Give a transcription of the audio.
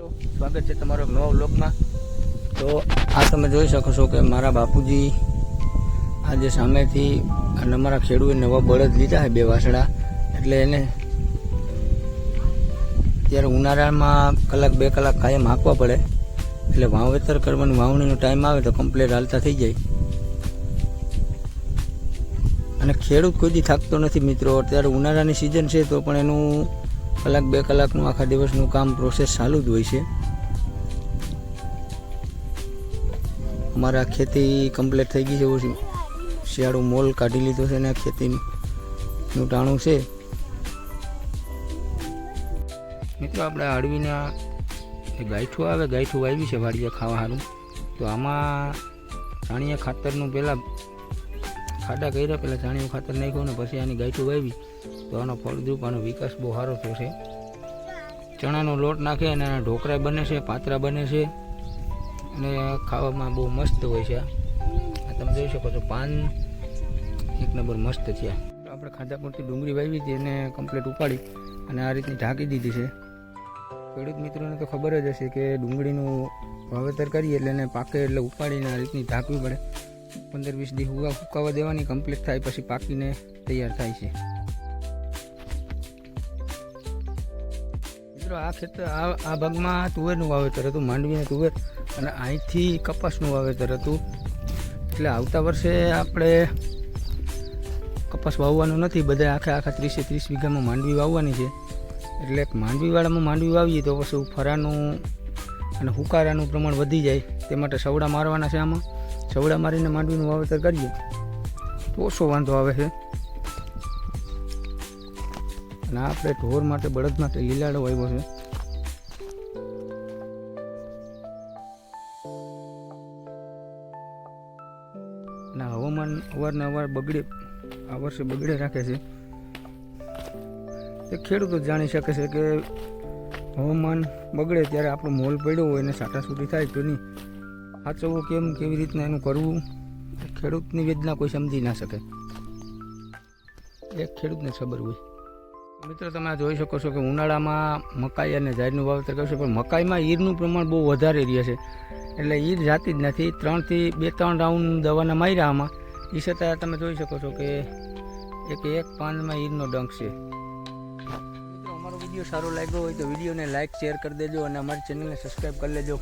મિત્રો, સ્વાગત છે તમારો નવા વ્લોગમાં। તો આ તમે જોઈ શકો છો કે મારા બાપુજી આજે સામેથી અને અમારા ખેડૂએ નવા બળદ લીધા છે 2 વાસડા, એટલે એને ત્યારે ઉનાળામાં કલાક 2 કલાક કાયમ હાંકવા પડે, એટલે વાવેતર કરવાનું વાવણીનો ટાઈમ આવે તો કમ્પ્લીટ હાલતા થઈ જાય। અને ખેડૂત કોઈ દી થાકતો નથી મિત્રો। અત્યારે ઉનાળાની સિઝન છે તો પણ એનું કલાક 2 કલાકનું આખા દિવસનું કામ પ્રોસેસ ચાલુ જ હોય છે। અમારા ખેતી કમ્પ્લીટ થઈ ગઈ છે, શિયાળુ મોલ કાઢી લીધો છે ને ખેતીનું ટાણું છે। મિત્રો આપણે અળવીના ગાયઠું આવે, ગાયઠું વાવી છે વાડીએ ખાવા સારું। તો આમાં છાણિયા ખાતરનું પહેલાં ખાડા કર્યા, પહેલાં છાણિયું ખાતર નાખ્યું ને પછી આની ગાયઠું વાવી તો આનો ફળદ્રુપ આનો વિકાસ બહુ સારો થયો છે। ચણાનો લોટ નાખે અને એના ઢોકળા બને છે, પાતરા બને છે અને ખાવામાં બહુ મસ્ત હોય છે। આ તમે જોઈ શકો છો, પાન એક નંબર મસ્ત થયા। આપણે ખાધા પૂરતી ડુંગળી વાવી હતી એને કમ્પ્લીટ ઉપાડી અને આ રીતની ઢાંકી દીધી છે। ખેડૂત મિત્રોને તો ખબર જ હશે કે ડુંગળીનું વાવેતર કરીએ એટલે એને પાકે એટલે ઉપાડીને આ રીતની ઢાંકવી પડે। 15-20 દિવસ ફૂંકાવા દેવાની, કમ્પ્લીટ થાય પછી પાકીને તૈયાર થાય છે। મિત્રો આ ખેતર આ ભાગમાં તુવેરનું વાવેતર હતું, માંડવીને તુવેર, અને અહીંથી કપાસનું વાવેતર હતું। એટલે આવતા વર્ષે આપણે કપાસ વાવવાનું નથી, બધા આખા 30 વીઘામાં માંડવી વાવવાની છે। એટલે માંડવીવાળામાં માંડવી વાવીએ તો પછી ફરાનું અને હુકારાનું પ્રમાણ વધી જાય, તે માટે સવડા મારવાના છે। આમાં સવડા મારીને માંડવીનું વાવેતર કરીએ તો ઓછો વાંધો આવે છે। અને આપણે ઢોર માટે, બળદ માટે લીલાડો વાવ્યો છે। અને હવામાન અવારનવાર આ વર્ષે બગડે રાખે છે। એ ખેડૂતો જાણી શકે છે કે હવામાન બગડે ત્યારે આપણો મોલ પડ્યો હોય અને સાટાસૂટી થાય તો નહીં સાચવવું કેવી રીતના એનું કરવું, ખેડૂતની વેદના કોઈ સમજી ના શકે, એક ખેડૂતને ખબર હોય। મિત્રો તમે જોઈ શકો છો કે ઉનાળામાં મકાઈ અને જાહેરનું વાવેતર કરશે, પણ મકાઈમાં ઈરનું પ્રમાણ બહુ વધારે રહે છે, એટલે ઈર જાતી જ નથી। 2-3 રાઉન્ડ દવાના માર્યા આમાં, એ છતાં તમે જોઈ શકો છો કે એક પાનમાં ઈરનો ડંખ છે। મિત્રો અમારો વિડીયો સારો લાગ્યો હોય તો વિડીયોને લાઇક શેર કરી દેજો અને અમારી ચેનલને સબસ્ક્રાઈબ કરી લેજો।